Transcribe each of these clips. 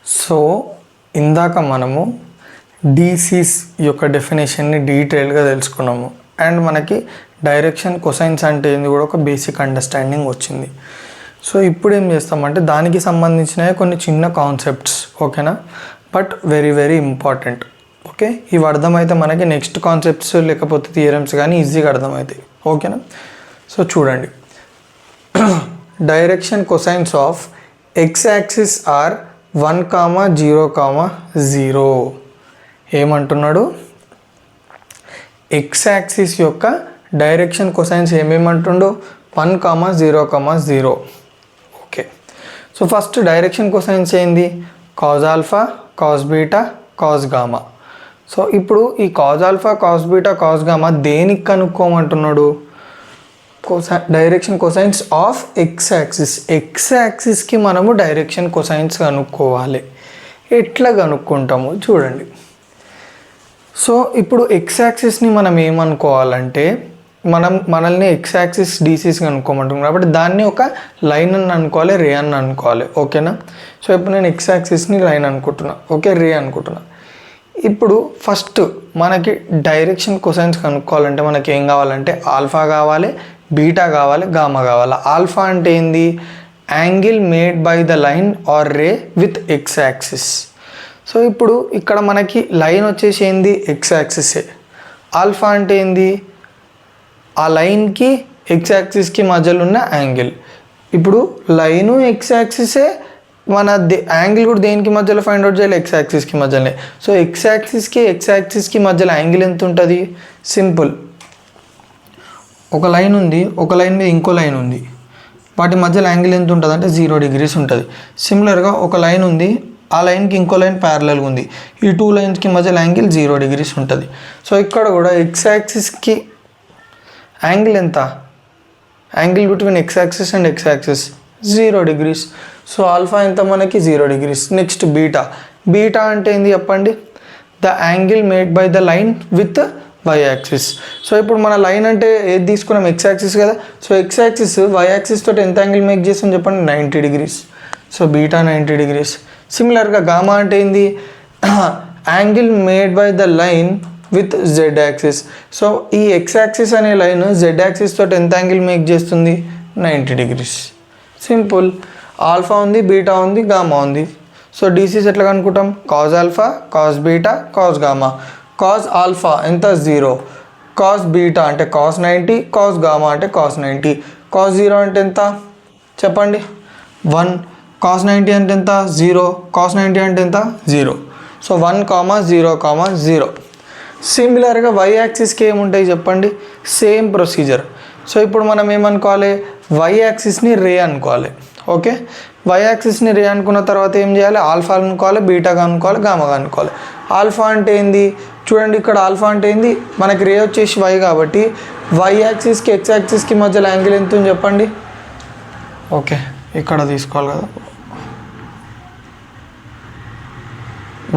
So ఇందాక మనము DCs యొక్క డెఫినేషన్ని డీటెయిల్గా తెలుసుకున్నాము అండ్ మనకి డైరెక్షన్ కొసైన్స్ అంటే ఏంది కూడా ఒక బేసిక్ అండర్స్టాండింగ్ వచ్చింది. సో ఇప్పుడు ఏం చేస్తామంటే దానికి సంబంధించిన కొన్ని చిన్న కాన్సెప్ట్స్, ఓకేనా, but very very important. Okay, ఇవి అర్థమైతే మనకి నెక్స్ట్ కాన్సెప్ట్స్ లేకపోతే థియరమ్స్ కానీ ఈజీగా అర్థమవుతాయి, ఓకేనా. సో చూడండి, direction cosines of X axis are 1, 0, 0. ఏమంటున్నాడు, ఎక్స్ యాక్సిస్ యొక్క డైరెక్షన్ కొసైన్స్ ఏమేమంటుండో 1, 0, 0. Okay, so first direction cosines ఏంది, cos alpha, cos beta, cos gamma. So ఇప్పుడు ఈ cos alpha, cos beta, cos gamma దేనికి కనుక్కోమంటున్నాడు, direction cosines of X axis. X యాక్సిస్కి మనము డైరెక్షన్ కొసైన్స్ కనుక్కోవాలి. ఎట్లా కనుక్కుంటాము చూడండి. సో ఇప్పుడు ఎక్స్ యాక్సిస్ని మనం ఏమనుకోవాలంటే మనల్ని ఎక్స్ యాక్సిస్ డీసీస్ కనుక్కోమంటున్నాం కాబట్టి దాన్ని ఒక లైన్ అని అనుకోవాలి, రే అని అనుకోవాలి, ఓకేనా. సో ఇప్పుడు నేను ఎక్స్ యాక్సిస్ని లైన్ అనుకుంటున్నా, ఓకే, రే అనుకుంటున్నా. ఇప్పుడు ఫస్ట్ మనకి డైరెక్షన్ కొసైన్స్ కనుక్కోవాలంటే మనకి ఏం కావాలంటే ఆల్ఫా కావాలి, బీటా కావాలి, గామా కావాలి. ఆల్ఫా అంటే ఏంది, angle made by the line or ray with X axis. So ఇప్పుడు ఇక్కడ మనకి లైన్ వచ్చేసి ఏంది, ఎక్స్ యాక్సిసే. ఆల్ఫా అంటే ఏంది, ఆ లైన్కి ఎక్స్ యాక్సిస్కి మధ్యలో ఉన్న యాంగిల్. ఇప్పుడు లైను ఎక్స్ యాక్సిసే, మన యాంగిల్ కూడా దేనికి మధ్యలో ఫైండ్ అవుట్ చేయాలి, ఎక్స్ యాక్సిస్కి మధ్యలోనే. సో ఎక్స్ యాక్సిస్కి మధ్యలో యాంగిల్ ఎంత ఉంటుంది, సింపుల్, ఒక లైన్ ఉంది, ఒక లైన్ మీద ఇంకో లైన్ ఉంది, వాటి మధ్యలో యాంగిల్ ఎంత ఉంటుంది అంటే 0 degrees ఉంటుంది. సిమిలర్గా ఒక లైన్ ఉంది, ఆ లైన్కి ఇంకో లైన్ ప్యారలల్గా ఉంది, ఈ 2 లైన్స్కి మధ్యలో యాంగిల్ 0 degrees ఉంటుంది. సో ఇక్కడ కూడా ఎక్స్ యాక్సిస్కి యాంగిల్ ఎంత, angle between X axis and X axis 0 degrees. So alpha ఎంత మనకి 0 degrees. Next beta. బీటా అంటే ఏంది చెప్పండి, the angle made by the line with Y axis. So ఇప్పుడు మన లైన్ అంటే ఏది తీసుకున్నాం, ఎక్స్ యాక్సిస్ కదా. So X axis Y axis తోటి ఎంత యాంగిల్ మేక్ చేస్తాం చెప్పండి, 90 degrees. So beta 90 degrees. సిమిలర్గా గామా అంటే ఏంది, angle made by the line with Z axis. So ఈ ఎక్స్ యాక్సిస్ అనే లైన్ జెడ్ యాక్సిస్ తోటి ఎంత యాంగిల్ మేక్ చేస్తుంది, 90 degrees. సింపుల్, ఆల్ఫా ఉంది, బీటా ఉంది, గామా ఉంది. సో డీసీస్ ఎట్లా కనుక్కుంటాం, cos alpha, cos beta, cos gamma. Cos alpha ఎంత 0, కాజ్ బీటా అంటే కాజ్ 90, కాజ్ గామా అంటే కాజ్ 90. కాజ్ 0 అంటే ఎంత చెప్పండి, 1. కాజ్ 90 అంటే ఎంత, 0. కాజ్ 90 అంటే ఎంత, 0. సో 1, 0, 0. సిమిలర్గా వై యాక్సిస్కి ఏముంటాయి చెప్పండి, సేమ్ ప్రొసీజర్. సో ఇప్పుడు మనం ఏమనుకోవాలి, వై యాక్సిస్ని రే అనుకోవాలి, ఓకే. వై యాక్సిస్ని రే అనుకున్న తర్వాత ఏం చేయాలి, ఆల్ఫా అనుకోవాలి, బీటాగా అనుకోవాలి, గామాగా అనుకోవాలి. ఆల్ఫా అంటే ఏంది చూడండి, ఇక్కడ ఆల్ఫా అంటే ఏంది, మనకి రే వచ్చేసి వై కాబట్టి వై యాక్సిస్కి ఎక్స్ యాక్సిస్కి మధ్యలో యాంగిల్ ఎంత ఉంది చెప్పండి, ఓకే, ఇక్కడ తీసుకోవాలి కదా.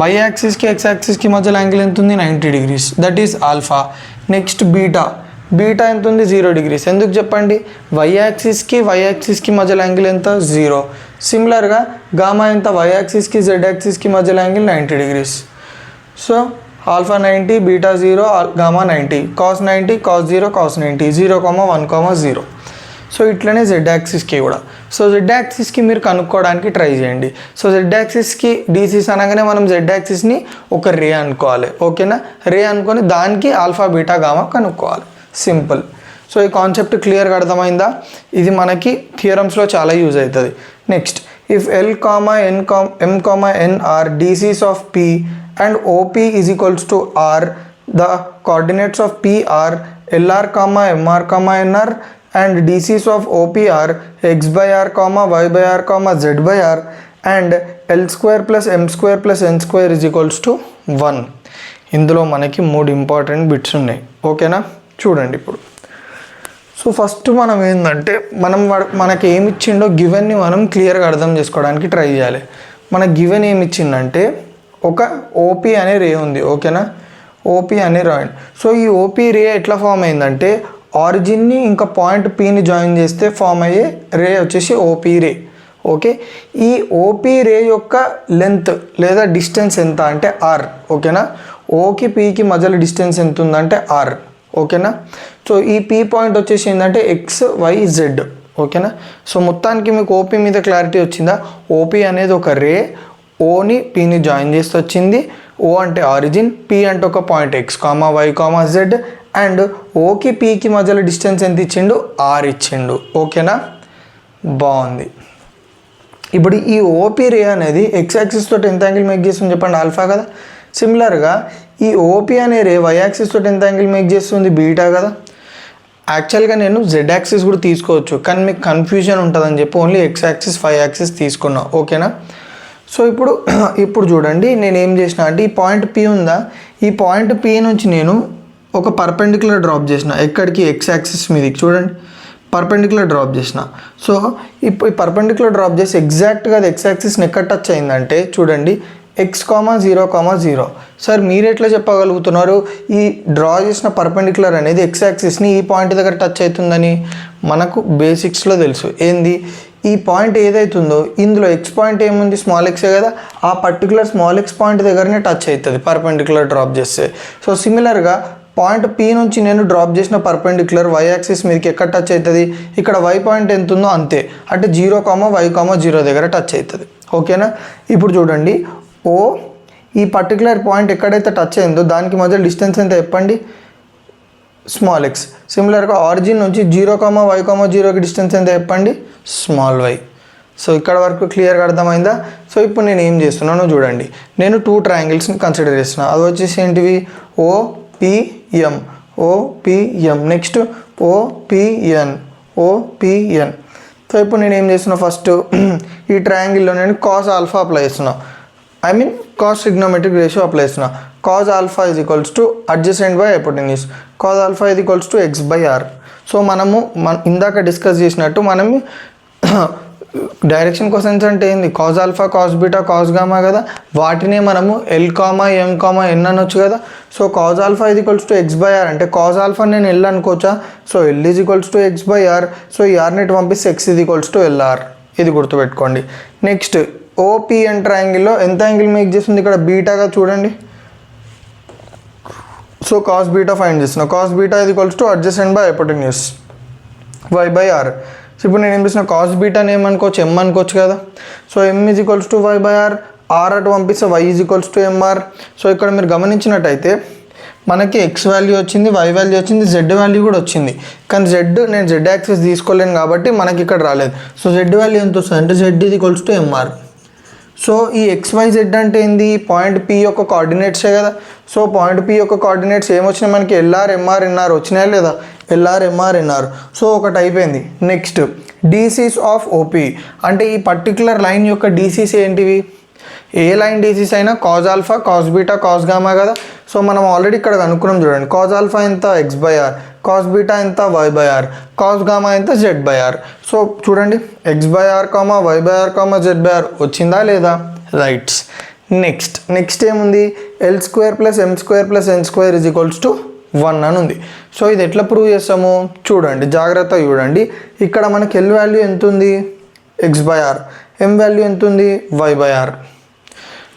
వై యాక్సిస్కి ఎక్స్ యాక్సిస్కి మధ్యలో యాంగిల్ ఎంత ఉంది, 90 degrees, that is alpha. Next beta. Beta ఎంత ఉంది, 0 degrees. ఎందుకు చెప్పండి, వై యాక్సిస్కి మధ్యలో యాంగిల్ ఎంత, 0. సిమిలర్గా గామా ఎంత, వై యాక్సిస్కి జెడ్ యాక్సిస్కి మధ్యలో angle 90 degrees. So alpha 90, beta 0, gamma 90. Cos 90, cos 0, cos 90, 0, 1, 0. So ఇట్లనే జెడ్ యాక్సిస్కి కూడా. సో జెడ్ యాక్సిస్కి మీరు కనుక్కోవడానికి ట్రై చేయండి. సో జెడ్ యాక్సిస్కి డీసీస్ అనగానే మనం జెడ్ యాక్సిస్ని ఒక రే అనుకోవాలి, ఓకేనా. రే అనుకొని దానికి ఆల్ఫా, బీటా, గామా కనుక్కోవాలి, సింపుల్. సో ఈ కాన్సెప్ట్ క్లియర్గా అర్థమైందా, ఇది మనకి థియరమ్స్లో చాలా యూజ్ అవుతుంది. Next, if L, M, N are DCs of P and OP is equals to R, the coordinates of P are LR, MR, NR and DCs of OP are X by R, Y by R, Z by R and L square plus M square plus N square is equals to 1. ఇందులో మనకి 3 important bits ఉన్నాయి, ఓకేనా. చూడండి ఇప్పుడు. So first మనం ఏంటంటే మనకి ఏమి ఇచ్చిండో గివెన్ని మనం క్లియర్గా అర్థం చేసుకోవడానికి ట్రై చేయాలి. మన గివెన్ ఏమి ఇచ్చిందంటే ఒక ఓపీ అనే రే ఉంది, ఓకేనా. ఓపీ అనే రే. సో ఈ ఓపీ రే ఎట్లా ఫామ్ అయిందంటే ఆరిజిన్ని ఇంకా పాయింట్ పీని జాయిన్ చేస్తే ఫామ్ అయ్యే రే వచ్చేసి ఓపీ రే, ఓకే. ఈ ఓపీ రే యొక్క లెంత్ లేదా డిస్టెన్స్ ఎంత అంటే ఆర్. ఓకేనా. ఓకి పీకి మధ్యలో డిస్టెన్స్ ఎంత ఉందంటే ఆర్. ఓకేనా. సో ఈ పీ పాయింట్ వచ్చేసి ఏంటంటే ఎక్స్ వై జెడ్. ఓకేనా. సో మొత్తానికి మీకు ఓపీ మీద క్లారిటీ వచ్చిందా. ఓపీ అనేది ఒక రే, ఓని పీని జాయిన్ చేస్తూ వచ్చింది. ఓ అంటే ఆరిజిన్, పీ అంటే ఒక point X comma Y comma Z, and ఓకి పీకి మధ్యలో డిస్టెన్స్ ఎంత ఇచ్చిండు, ఆర్ ఇచ్చిండు. ఓకేనా, బాగుంది. ఇప్పుడు ఈ ఓపీ రే అనేది ఎక్స్ యాక్సిస్ తోటి ఎంత యాంగిల్ మేక్ చేస్తుంది చెప్పండి, ఆల్ఫా కదా. సిమిలర్గా ఈ ఓపీ అనే రే వై యాక్సిస్ తోటి ఎంత యాంగిల్ మేక్ చేస్తుంది, బీటా కదా. యాక్చువల్గా నేను జెడ్ యాక్సిస్ కూడా తీసుకోవచ్చు, కానీ మీకు కన్ఫ్యూజన్ ఉంటుందని చెప్పి only X axis Y axis తీసుకున్నా. ఓకేనా. సో ఇప్పుడు చూడండి నేను ఏం చేసిన అంటే ఈ పాయింట్ పీ ఉందా, ఈ పాయింట్ పీ నుంచి నేను ఒక పర్పెండిక్యులర్ డ్రాప్ చేసిన. ఎక్కడికి, ఎక్స్ యాక్సిస్ మీదకి. చూడండి పర్పెండిక్యులర్ డ్రాప్ చేసిన. సో ఇప్పుడు ఈ పర్పెండిక్యులర్ డ్రాప్ చేసి ఎగ్జాక్ట్గా అది ఎక్స్ యాక్సిస్ని ఎక్కడ టచ్ అయిందంటే చూడండి ఎక్స్ కామా 0,0. సార్ మీరు ఎట్లా చెప్పగలుగుతున్నారు ఈ డ్రా చేసిన పర్పెండిక్యులర్ అనేది ఎక్స్ యాక్సిస్ని ఈ పాయింట్ దగ్గర టచ్ అవుతుందని? మనకు బేసిక్స్లో తెలుసు ఏంది, ఈ పాయింట్ ఏదైతుందో ఇందులో ఎక్స్ పాయింట్ ఏముంది, స్మాల్ ఎక్సే కదా, ఆ పర్టికులర్ స్మాల్ ఎక్స్ పాయింట్ దగ్గరనే టచ్ అవుతుంది పర్పెండిక్యులర్ డ్రాప్ చేస్తే. సో సిమిలర్గా పాయింట్ పీ నుంచి నేను డ్రాప్ చేసిన పర్పెండిక్యులర్ వై యాక్సిస్ మీదకి ఎక్కడ టచ్ అవుతుంది, ఇక్కడ వై పాయింట్ ఎంత ఉందో అంతే, అంటే 0,y,0 దగ్గర టచ్ అవుతుంది. ఓకేనా. ఇప్పుడు చూడండి ఓ ఈ పర్టికులర్ పాయింట్ ఎక్కడైతే టచ్ అయిందో దానికి మధ్య డిస్టెన్స్ ఎంత చెప్పండి, స్మాల్ ఎక్స్. సిమిలర్గా ఆరిజిన్ నుంచి 0,y,0కి డిస్టెన్స్ ఎంత చెప్పండి, స్మాల్ వై. సో ఇక్కడ వరకు క్లియర్గా అర్థమైందా. సో ఇప్పుడు నేను ఏం చేస్తున్నాను చూడండి, నేను 2 ట్రయాంగిల్స్ని కన్సిడర్ చేస్తున్నాను. అది వచ్చేసి ఏంటివి, OPM, OPM, next OPN, OPN. So ఇప్పుడు నేను ఏం చేస్తున్నా, ఫస్ట్ ఈ ట్రయాంగిల్లో నేను కాస్ ఆల్ఫా అప్లై చేస్తున్నా, I mean cos trigonometric ratio apply చేస్తున్నా. Cos alpha is equals to adjacent by hypotenuse, cos alpha is equals to X by R. So ఇందాక డిస్కస్ చేసినట్టు మనం డైరెక్షన్ క్వశ్చన్స్ అంటే ఏంది, cos alpha cos beta cos gamma కదా, వాటినే మనము L comma M comma N అనొచ్చు కదా. So cos alpha is equals to X by R అంటే కాస్ ఆల్ఫా నేను ఎల్ అనుకోవచ్చా, so L is equals to X by R. So ఈ ఆర్ని పంపిస్తే X is equals to LR, ఇది గుర్తుపెట్టుకోండి. నెక్స్ట్ ఓపిఎన్ ట్రయాంగిల్లో ఎంత యాంగిల్ మేక్ చేస్తుంది, ఇక్కడ బీటాగా చూడండి. సో కాస్ బీటా ఫైండ్ చేస్తున్నా, cos beta is equals to adjacent by hypotenuse Y by R. So ఇప్పుడు నేను ఏం చేసిన, కాస్ బీటాని ఏమనుకోవచ్చు, ఎం అనుకోవచ్చు కదా. So M is equals to Y by R, R అటు పంపిస్తే Y is equals to MR. So ఇక్కడ మీరు గమనించినట్టయితే మనకి ఎక్స్ వాల్యూ వచ్చింది, వై వాల్యూ వచ్చింది, జెడ్ వాల్యూ కూడా వచ్చింది. కానీ నేను జెడ్ యాక్సిస్ తీసుకోలేను కాబట్టి మనకి ఇక్కడ రాలేదు. సో జెడ్ వాల్యూ ఎంత వస్తుంది అంటే Z is equals to MR. So ఈ XYZ అంటే ఏంది, పాయింట్ పి యొక్క కోఆర్డినేట్సే కదా. సో పాయింట్ పి యొక్క కోఆర్డినేట్స్ ఏమొచ్చినాయి మనకి, ఎల్ఆర్ ఎంఆర్ ఎన్ఆర్ వచ్చినాయా లేదా, ఎల్ఆర్ ఎంఆర్ ఎన్ఆర్. సో ఒకటి అయిపోయింది. నెక్స్ట్ డీసీస్ ఆఫ్ ఓపీ అంటే ఈ పర్టికులర్ లైన్ యొక్క డీసీస్ ఏంటివి, ఏ లైన్ డీసీస్ అయినా cos alpha cos beta cos gamma కదా. సో మనం ఆల్రెడీ ఇక్కడ కనుక్కున్నాం చూడండి, కాజ్ ఆల్ఫా ఎంత X by R, cos beta ఎంత Y by R, cos gamma ఎంత జెడ్ బై ఆర్. సో చూడండి X by R comma Y by R comma Z by R వచ్చిందా లేదా, రైట్స్. నెక్స్ట్ ఏముంది, L square plus M square plus N square is equals to 1 అని ఉంది. So ఇది ఎట్లా prove చేస్తాము చూడండి, జాగ్రత్తగా చూడండి. ఇక్కడ మనకి ఎల్ వాల్యూ ఎంత ఉంది, X by R, M value ఎంత ఉంది, వై బై ఆర్.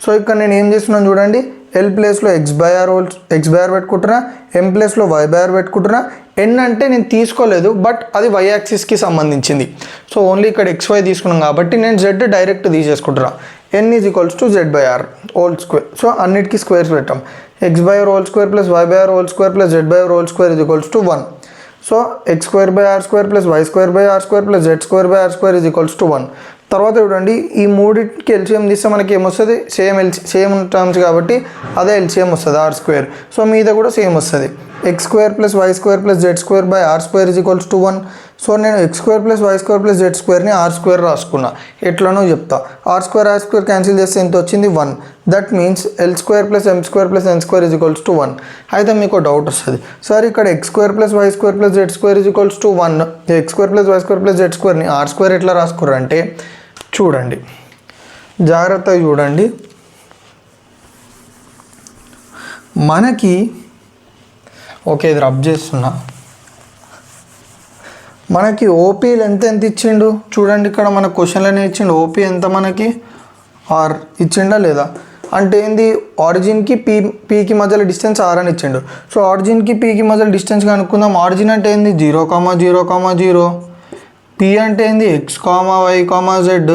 సో ఇక్కడ నేను ఏం చేస్తున్నాను చూడండి, ఎల్ ప్లేస్లో ఎక్స్ బై ఆర్ పెట్టుకుంటున్నా, ఎం ప్లేస్లో వై బై ఆర్ పెట్టుకుంటున్నా. ఎన్ అంటే నేను తీసుకోలేదు, బట్ అది వై యాక్సిస్కి సంబంధించింది. సో ఓన్లీ ఇక్కడ XY తీసుకున్నాం కాబట్టి నేను జెడ్ డైరెక్ట్ తీసేసుకుంటున్నా. N is equals to Z by R whole square. So అన్నిటికీ స్క్వేర్స్ పెట్టాం, X by R whole square plus Y by R whole square plus Z by R whole square is equals to 1. So X square by R square plus Y square by R square plus Z square by R square is equals to 1. తర్వాత చూడండి ఈ మూడింటికి LCM తీస్తే మనకి ఏమొస్తుంది, same terms కాబట్టి అదే LCM వస్తుంది ఆర్ స్క్వేర్. సో మీద కూడా సేమ్ వస్తుంది, X square plus Y square plus Z square by R square is equals to 1. So నేను X square plus Y square plus Z స్క్వేర్ని ఆర్ స్క్వేర్ రాసుకున్నా. ఎట్లనో చెప్తా, ఆర్ స్క్వేర్ క్యాన్సిల్ చేస్తే ఎంత వచ్చింది 1. That means L square plus M square plus N square is equals to 1. అయితే మీకు డౌట్ వస్తుంది, సార్ ఇక్కడ X square plus Y square plus Z square is equals to 1, X square plus Y square plus Z స్క్వేర్ని R square ఎట్లా రాసుకుర్రంటే చూడండి, జాగ్రత్తగా చూడండి. మనకి ఓకే ఇది రబ్ చేస్తున్నా, మనకి ఓపీ ఎంత ఇచ్చిండు చూడండి, ఇక్కడ మన క్వశ్చన్లోనే ఇచ్చిండు ఓపీ ఎంత మనకి ఆర్ ఇచ్చిండా లేదా. అంటే ఏంది, ఆరిజిన్కి పీకి మధ్యలో డిస్టెన్స్ ఆర్ అని ఇచ్చిండు. సో ఆరిజిన్కి పీకి మధ్యలో డిస్టెన్స్ కనుక్కుందాం. ఆరిజిన్ అంటే ఏంది 0,0,0. పీ అంటే ఏంది x,y,z.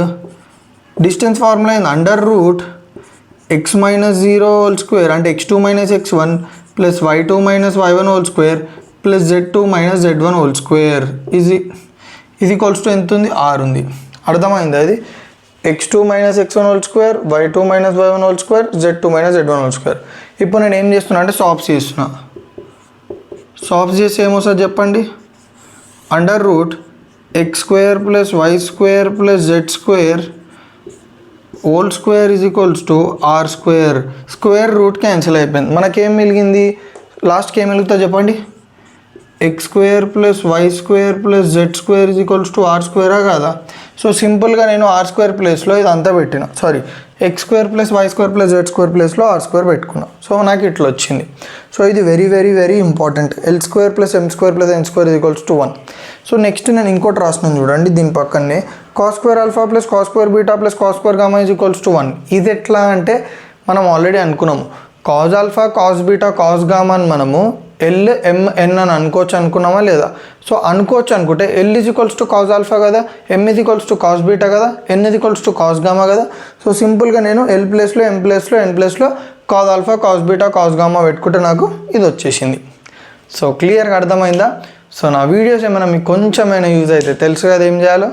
డిస్టెన్స్ ఫార్ములా ఏంది √x - 0² అంటే x2 - x1 plus y2 - y1² plus z2 - z1² ఇది ఈక్వల్స్ టు ఎంత ఉంది, ఆర్ ఉంది. అర్థమైందా ఇది, x2 - x1² y2 - y1² z2 - z1². ఇప్పుడు నేను ఏం చేస్తున్నా అంటే సాల్వ్ చేస్తున్నా. సాల్వ్ చేసి ఏమొస్తుంది చెప్పండి, √x² plus y² plus z² whole square is equals to r². Square root cancel అయిపోయింది. మనకేం మిగిలింది, లాస్ట్కి ఏం మిగులుతుందో చెప్పండి, x² plus y² plus z² is equals to r² కదా. సో సింపుల్గా నేను r² ప్లేస్లో ఇదంతా పెట్టిన, sorry x² plus y² plus z² ప్లేస్లో r² పెట్టుకున్నా. సో నాకు ఇట్లా వచ్చింది. సో ఇది very very very important. L² plus m² plus n² is equals to 1. So next నేను ఇంకోటి రాసినాను చూడండి, దీని పక్కనే cos² α plus cos² β plus cos² γ is equals to 1. ఇది ఎట్లా అంటే మనం ఆల్రెడీ అనుకున్నాము, cos α cos β cos γ అని మనము L M N అని అనుకున్నామా లేదా. సో అనుకోవచ్చు అనుకుంటే L is equals to cos α కదా, M is equals to cos β కదా, N is equals to cos γ కదా. సో సింపుల్గా నేను L ప్లేస్లో M ప్లేస్లో N ప్లేస్లో cos α cos β cos γ పెట్టుకుంటే నాకు ఇది వచ్చేసింది. సో క్లియర్గా అర్థమైందా. సో నా వీడియోస్ ఏమైనా మీకు కొంచెమైనా యూజ్ అయితే తెలుసు కదా ఏం చేయాలో.